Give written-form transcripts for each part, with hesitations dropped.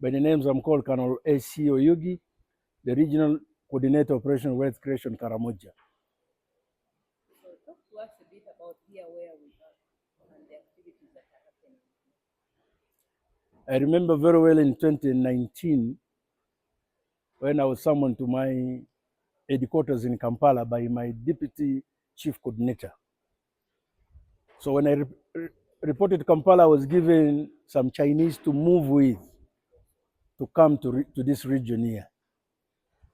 By the names, I'm called Colonel A.C. Oyugi, the Regional Coordinator Operation Wealth Creation Karamoja. So talk to us a bit about here where we are and the activities that are happening. I remember very well in 2019 when I was summoned to my headquarters in Kampala by my Deputy Chief Coordinator. So when I reported to Kampala, I was given some Chinese to move with to come to this region here.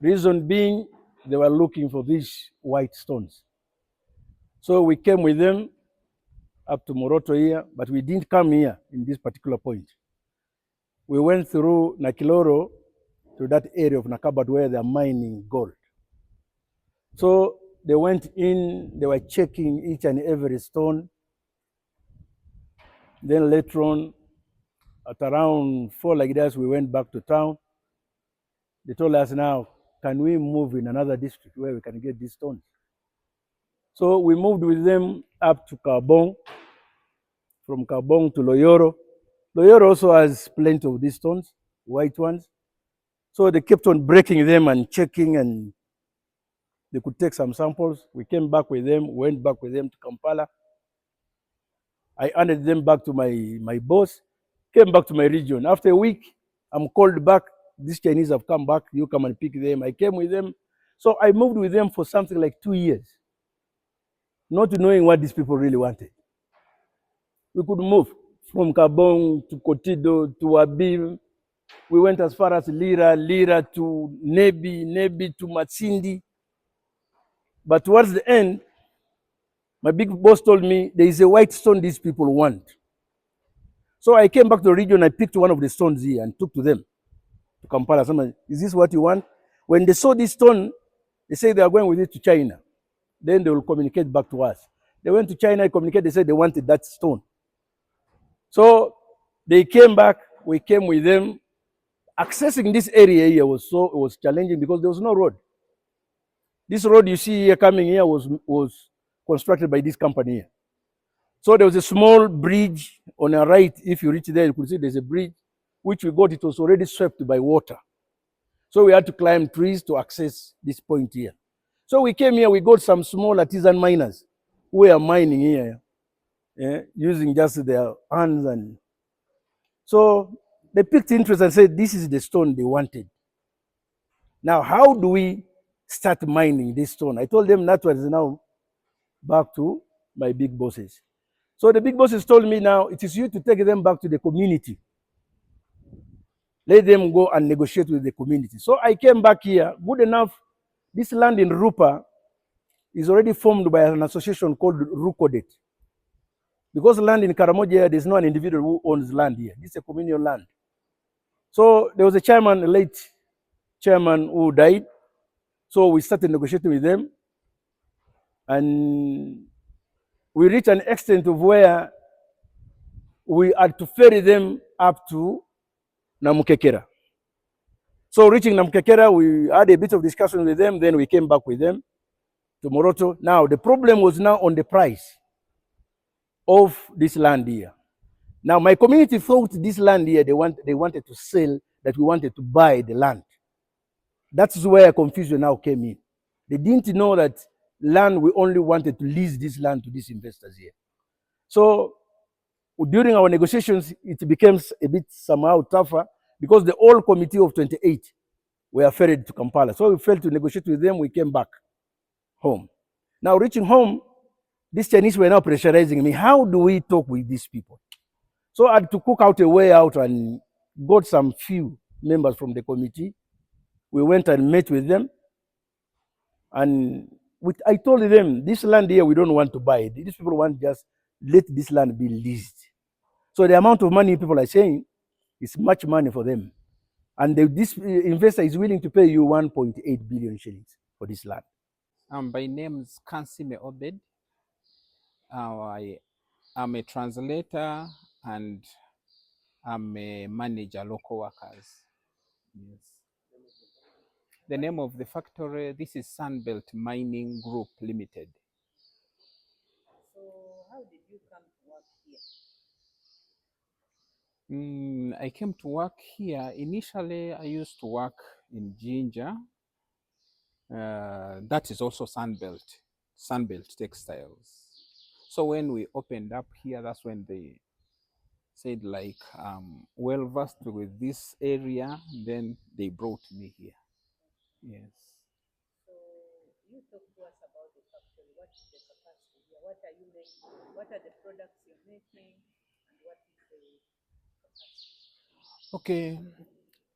Reason being, they were looking for these white stones. So we came with them up to Moroto here, but we didn't come here in this particular point. We went through Nakiloro to that area of Nakabat where they're mining gold. So they went in, they were checking each and every stone. Then later on, at around 4 like that, we went back to town. They told us now, can we move in another district where we can get these stones? So we moved with them up to Kabong, from Kabong to Loyoro. Loyoro also has plenty of these stones, white ones. So they kept on breaking them and checking, and they could take some samples. We came back with them, went back with them to Kampala. I handed them back to my boss, came back to my region. After a week, I'm called back. These Chinese have come back. You come and pick them. I came with them. So I moved with them for something like 2 years, not knowing what these people really wanted. We could move from Kabong to Kotido to Wabim. We went as far as Lira to Nebi to Matsindi. But towards the end, my big boss told me there is a white stone these people want. So I came back to the region. I picked one of the stones here and took to them to Kampala. Someone, is this what you want? When they saw this stone, they say they are going with it to China. Then they will communicate back to us. They went to China, communicated, they said they wanted that stone. So they came back, we came with them. Accessing this area here was challenging because there was no road. This road you see here coming here was constructed by this company here. So there was a small bridge on our right. If you reach there, you could see there's a bridge, which we got, it was already swept by water. So we had to climb trees to access this point here. So we came here, we got some small artisan miners who are mining here, using just their hands. And so they picked interest and said, this is the stone they wanted. Now, how do we start mining this stone? I told them that was now back to my big bosses. So the big bosses told me, now it is you to take them back to the community. Let them go and negotiate with the community. So I came back here. Good enough, this land in Rupa is already formed by an association called Rukodet. Because land in Karamoja, there's no an individual who owns land here. This is a communal land. So there was a chairman, a late chairman who died. So we started negotiating with them. And we reached an extent of where we had to ferry them up to Namukekera. So reaching Namukekera, we had a bit of discussion with them. Then we came back with them to Moroto. Now, the problem was now on the price of this land here. Now, my community thought this land here, they wanted to sell, that we wanted to buy the land. That's where confusion now came in. They didn't know that land, we only wanted to lease this land to these investors here. So during our negotiations, it became a bit somehow tougher because the whole committee of 28 were ferried to Kampala. So we failed to negotiate with them. We came back home. Now, reaching home, these Chinese were now pressurizing me. How do we talk with these people? So I had to cook out a way out and got some few members from the committee. We went and met with them. And I told them, this land here, we don't want to buy it. These people want just let this land be leased. So the amount of money people are saying is much money for them. And this investor is willing to pay you 1.8 billion shillings for this land. My name is Kansime Obed. I am a translator and I'm a manager, local workers. Yes. The name of the factory, this is Sunbelt Mining Group Limited. So how did you come to work here? I came to work here. Initially, I used to work in Ginger. That is also Sunbelt Textiles. So when we opened up here, that's when they said like well versed with this area. Then they brought me here. Yes. So you talk to us about the factory. What is the capacity here? What are you making? What are the products you're making? And what is the capacity? Okay.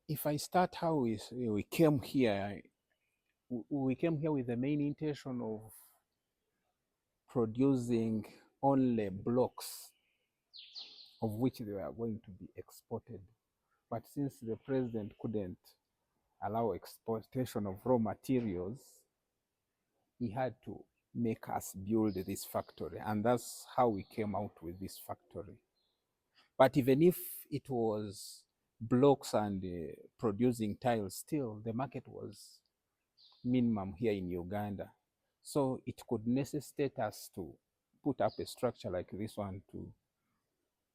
If I start how we came here, we came here with the main intention of producing only blocks of which they were going to be exported. But since the president couldn't allow exportation of raw materials, he had to make us build this factory. And that's how we came out with this factory. But even if it was blocks and producing tiles, still the market was minimum here in Uganda. So it could necessitate us to put up a structure like this one to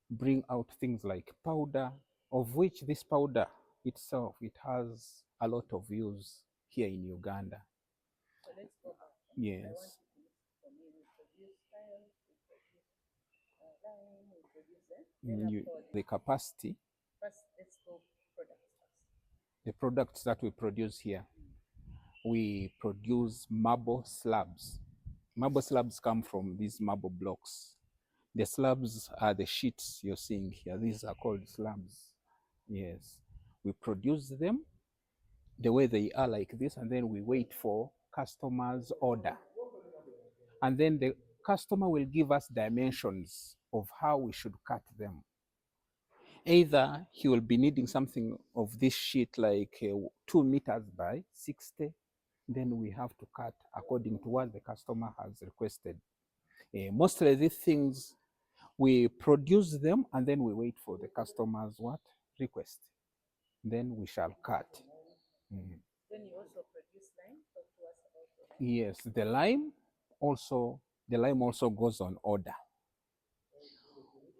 bring out things like powder, of which this powder itself, it has a lot of use here in Uganda. So let's go back. I want Yes. you to list for me. We produce tiles, we produce lime, we produce The capacity, first, let's go products first. the products that we produce here, we produce marble slabs. Marble slabs come from these marble blocks. The slabs are the sheets you're seeing here. These are called slabs. Yes. We produce them the way they are like this, and then we wait for customers' order. And then the customer will give us dimensions of how we should cut them. Either he will be needing something of this sheet like 2 meters by 60, then we have to cut according to what the customer has requested. Mostly these things, we produce them and then we wait for the customer's what request. Then we shall cut. Then you also produce lime. Talk to us about the lime. Yes, the lime also goes on order.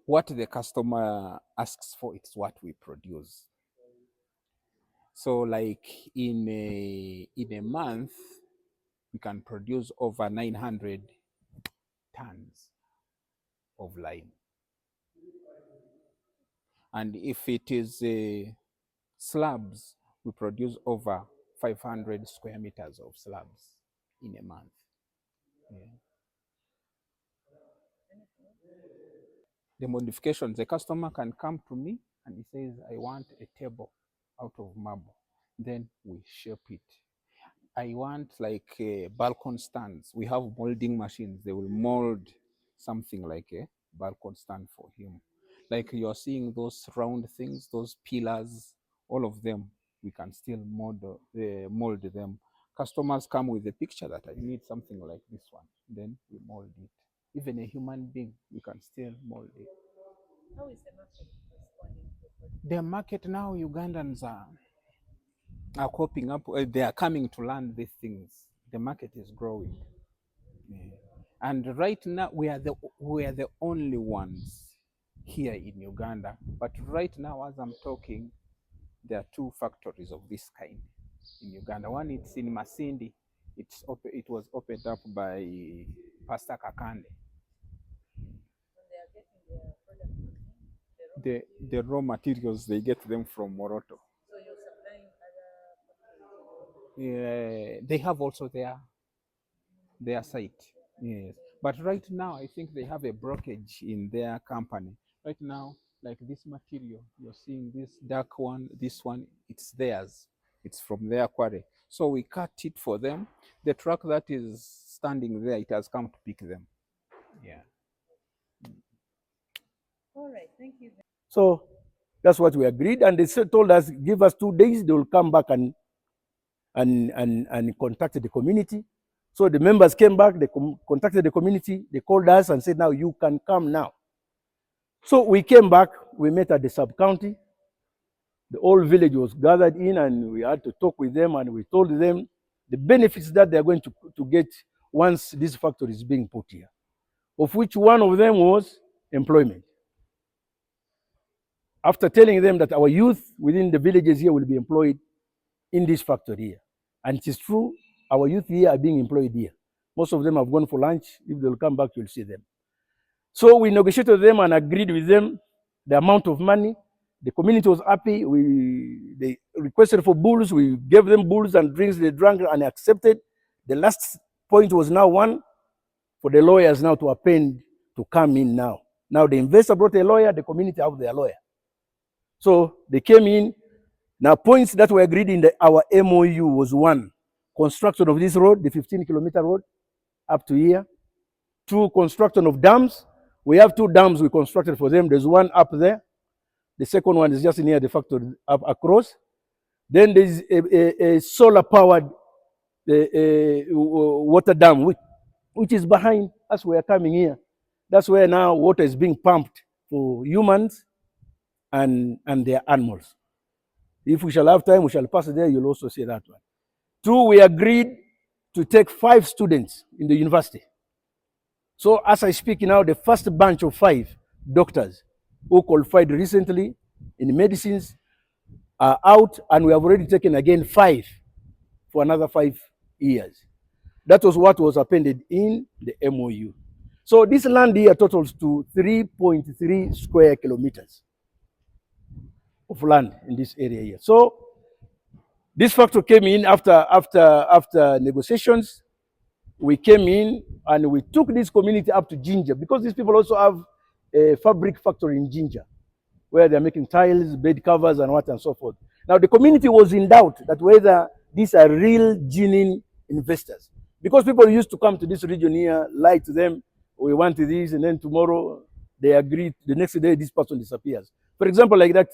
What the customer asks for, it's what we produce. So like in a month, we can produce over 900 tons of lime. And if it is slabs, we produce over 500 square meters of slabs in a month. Yeah. The modifications, the customer can come to me and he says, I want a table out of marble. Then we shape it. I want like balcony stands. We have molding machines. They will mold something like a balcony stand for him. Like you're seeing those round things, those pillars, all of them, we can still mold them. Customers come with a picture that I need something like this one. Then we mold it. Even a human being, we can still mold it. How is the market responding to the market now? Ugandans are coping up. They are coming to learn these things. The market is growing. Yeah. And right now we are the only ones here in Uganda. But right now, as I'm talking, there are 2 factories of this kind in Uganda. One it's in Masindi. It was opened up by Pastor Kakande. They are getting their products from him? The raw materials, they get them from Moroto. So you're supplying other factories? Yeah, they have also their site. Yes. But right now, I think they have a brokerage in their company. Right now, like this material, you're seeing this dark one, this one, it's theirs. It's from their quarry. So we cut it for them. The truck that is standing there, it has come to pick them. Yeah. All right, thank you. So that's what we agreed. And they told us, give us 2 days, they will come back and contact the community. So the members came back, they contacted the community, they called us and said, now you can come now. So we came back, we met at the sub-county. The whole village was gathered in and we had to talk with them and we told them the benefits that they're going to get once this factory is being put here, of which one of them was employment. after telling them that our youth within the villages here will be employed in this factory here. And it is true, our youth here are being employed here. Most of them have gone for lunch. If they'll come back, you'll see them. So we negotiated with them and agreed with them the amount of money. The community was happy. They requested for bulls. We gave them bulls and drinks. They drank and accepted. The last point was now one for the lawyers now to append to come in now. Now the investor brought a lawyer, the community have their lawyer. So they came in. Now points that were agreed in our MOU was one, construction of this road, the 15-kilometer road up to here. Two, construction of dams. We have two dams we constructed for them. There's one up there. The second one is just near the factory up across. Then there's a solar-powered water dam, which is behind us. We are coming here. That's where now water is being pumped for humans and their animals. If we shall have time, we shall pass there. You'll also see that one. Two, we agreed to take 5 students in the university. So as I speak now, the first bunch of 5 doctors who qualified recently in medicines are out, and we have already taken again 5 for another 5 years. That was what was appended in the MOU. So this land here totals to 3.3 square kilometers of land in this area here. So this factor came in after negotiations. We came in and we took this community up to Ginger, because these people also have a fabric factory in Ginger where they're making tiles, bed covers, and what and so forth. Now the community was in doubt that whether these are real, genuine investors, because people used to come to this region here, lie to them, we want this, and then tomorrow they agree, the next day this person disappears. For example, like that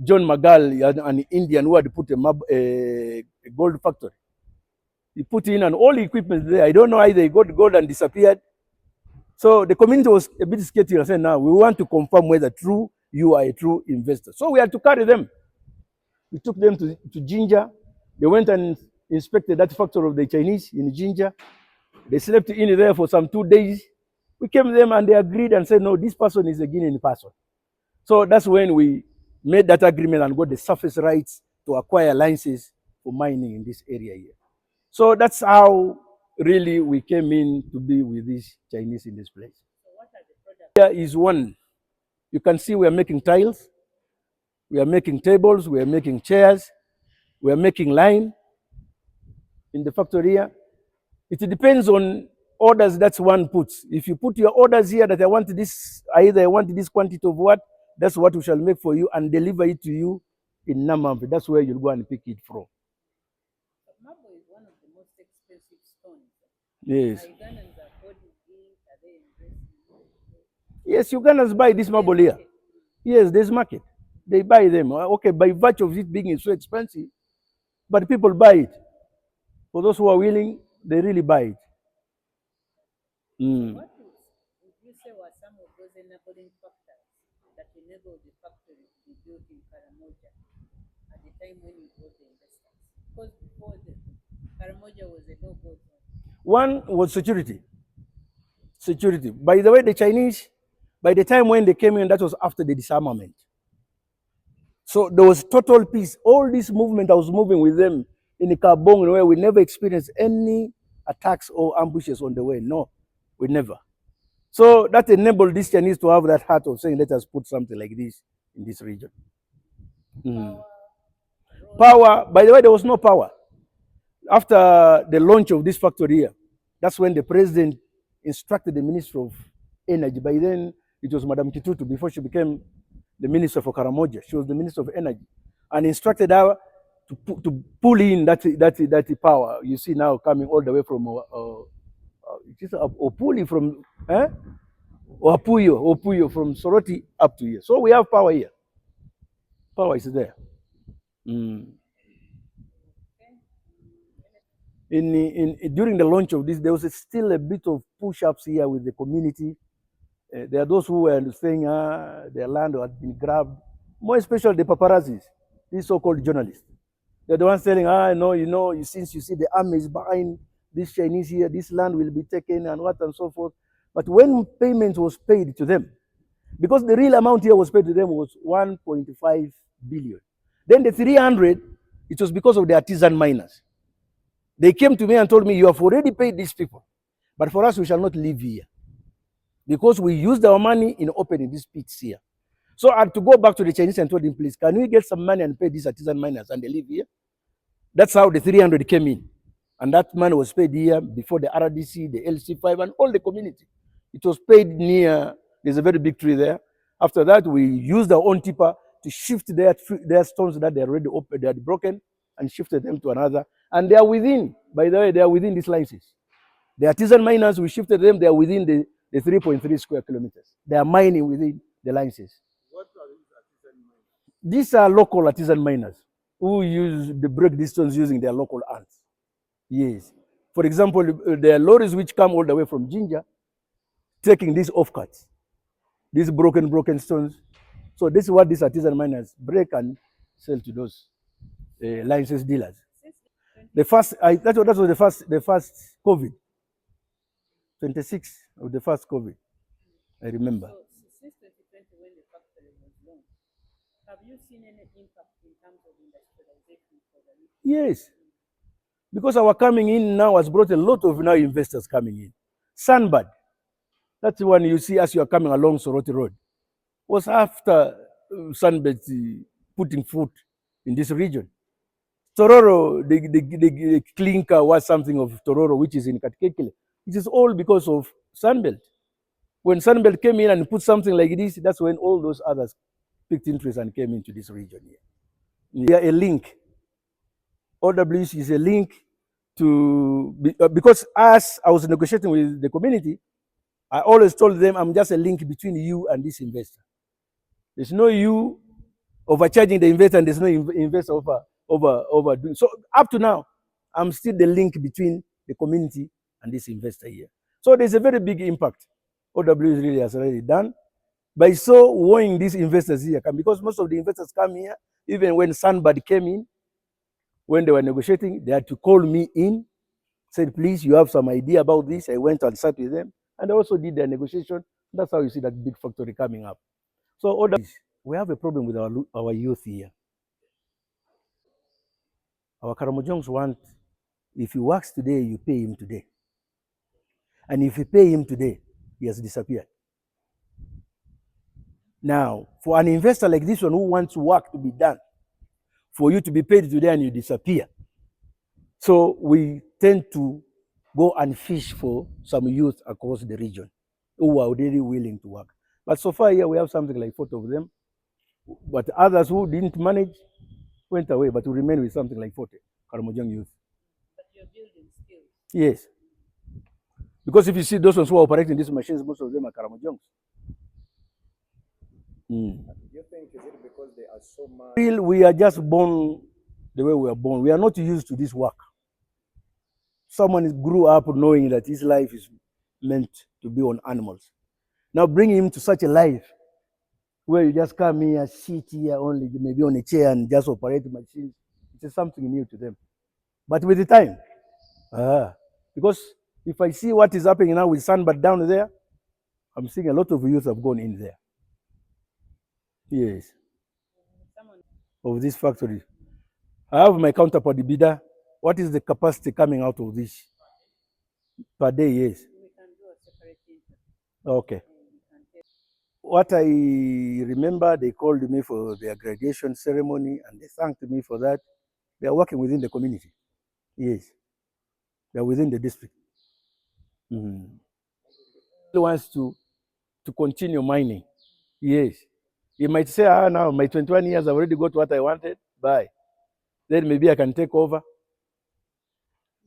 John Magal, an Indian who had put a gold factory. He put in and all the equipment there. I don't know how they got gold and disappeared. So the community was a bit skeptical and said, now we want to confirm whether true you are a true investor. So we had to carry them. We took them to Ginger. They went and inspected that factory of the Chinese in Ginger. They slept in there for some 2 days. We came to them and they agreed and said, no, this person is a Guinean person. So that's when we made that agreement and got the surface rights to acquire licenses for mining in this area here. So that's how really we came in to be with these Chinese in this place. So what are the products? Here is one. You can see we are making tiles, we are making tables, we are making chairs, we are making lime in the factory here. It depends on orders that one puts. If you put your orders here that I want this, either I want this quantity of what, that's what we shall make for you and deliver it to you in Namampe. That's where you'll go and pick it from. Marble is one of the most expensive stones. Yes. Are Ugandans affording it? Are they investing? Yes, Ugandans buy this marble here. Yes, there's market. They buy them. Okay, by virtue of it being so expensive, but people buy it. For those who are willing, they really buy it. What would you say were some of those enabling factors that enabled the factory to be built in Karamoja at the time when you brought the investors? Because before Karamoja was a no-go zone. One was security. Security. By the way, the Chinese, by the time when they came in, that was after the disarmament. So there was total peace. All this movement, I was moving with them in the Kabong, where we never experienced any attacks or ambushes on the way. No, we never. So that enabled these Chinese to have that heart of saying, let us put something like this in this region. Power, by the way, there was no power. After the launch of this factory here, that's when the president instructed the Minister of Energy. By then, it was Madam Kitutu before she became the Minister for Karamoja. She was the Minister of Energy, and instructed her to pull in that power. You see now coming all the way from Opuli from Opuyo from Soroti up to here. So we have power here. Power is there. During the launch of this, there was still a bit of push-ups here with the community. There are those who were saying their land had been grabbed, more especially the paparazzis, these so-called journalists. They're the ones saying, no, since you see the army is behind this Chinese here, this land will be taken and what and so forth. But when payment was paid to them, because the real amount here was paid to them was 1.5 billion. Then the 300, it was because of the artisan miners. They came to me and told me, you have already paid these people, but for us, we shall not live here because we used our money in opening these pits here. So I had to go back to the Chinese and told them, please, can we get some money and pay these artisan miners and they live here? That's how the 300 came in. And that money was paid here before the RDC, the LC5, and all the community. It was paid near, there's a very big tree there. After that, we used our own tipper to shift their stones that they already opened, they had broken, and shifted them to another. And they are within, by the way, they are within these licenses. The artisan miners, we shifted them, they are within the 3.3 square kilometers. They are mining within the licenses. What are these artisan miners? These are local artisan miners who use the break distance using their local ants. Yes. For example, there are lorries which come all the way from Jinja, taking these offcuts, these broken stones. So this is what these artisan miners break and sell to those license dealers. The first, that was the first COVID. 26 of the first COVID, I remember. So since 2020, when the factory was launched, have you seen any impact in terms of industrialization for the region? Yes, because our coming in now has brought a lot of now investors coming in. Sandbad, that's the one you see as you are coming along Soroti Road, was after Sandbad putting foot in this region. Tororo, the clinker was something of Tororo, which is in Katikekele. It is all because of Sunbelt. When Sunbelt came in and put something like this, that's when all those others picked interest and came into this region here. We are a link. OWC is a link to, because as I was negotiating with the community, I always told them I'm just a link between you and this investor. There's no you overcharging the investor and there's no investor overdoing. So up to now, I'm still the link between the community and this investor here. So there's a very big impact OWC really has already done by so warning these investors here, because most of the investors come here, even when Sandbad came in, when they were negotiating, they had to call me in, said, please, you have some idea about this. I went and sat with them, and I also did their negotiation. That's how you see that big factory coming up. So we have a problem with our youth here. Our Karamojongs want, if he works today, you pay him today. And if you pay him today, he has disappeared. Now, for an investor like this one who wants work to be done, for you to be paid today and you disappear. So we tend to go and fish for some youth across the region who are already willing to work. But so far here we have something like 40 of them. But others who didn't manage went away, but we remain with something like 40 Karamojong youth. But you're building skills. Yes. Because if you see those ones who are operating these machines, most of them are Karamojongs. Do you think is it because they are so much? We are just born the way we are born. We are not used to this work. Someone grew up knowing that his life is meant to be on animals. Now bring him to such a life where you just come here, sit here only, maybe on a chair and just operate the machines. It is something new to them. But with the time, because if I see what is happening now with Sandbad down there, I'm seeing a lot of youth have gone in there. Yes. Of this factory. I have my counterpart, the bidder. What is the capacity coming out of this per day? Yes. We can do a separate interview. Okay. What I remember, they called me for their graduation ceremony and they thanked me for that. They are working within the community. Yes. They are within the district. He wants to continue mining. Yes. He might say, now my 21 years, I've already got what I wanted. Bye. Then maybe I can take over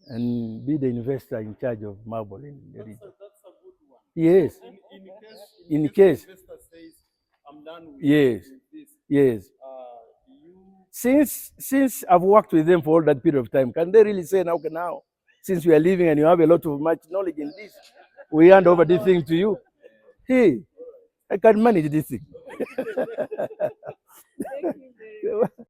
and be the investor in charge of marble in the region. That's a good one. Yes. In case the investor says, I'm done with yes. this. Yes. Since I've worked with them for all that period of time, can they really say, okay, now, since we are leaving and you have a lot of much knowledge in this, we hand over this thing to you? Hey, I can manage this thing. Thank you very much.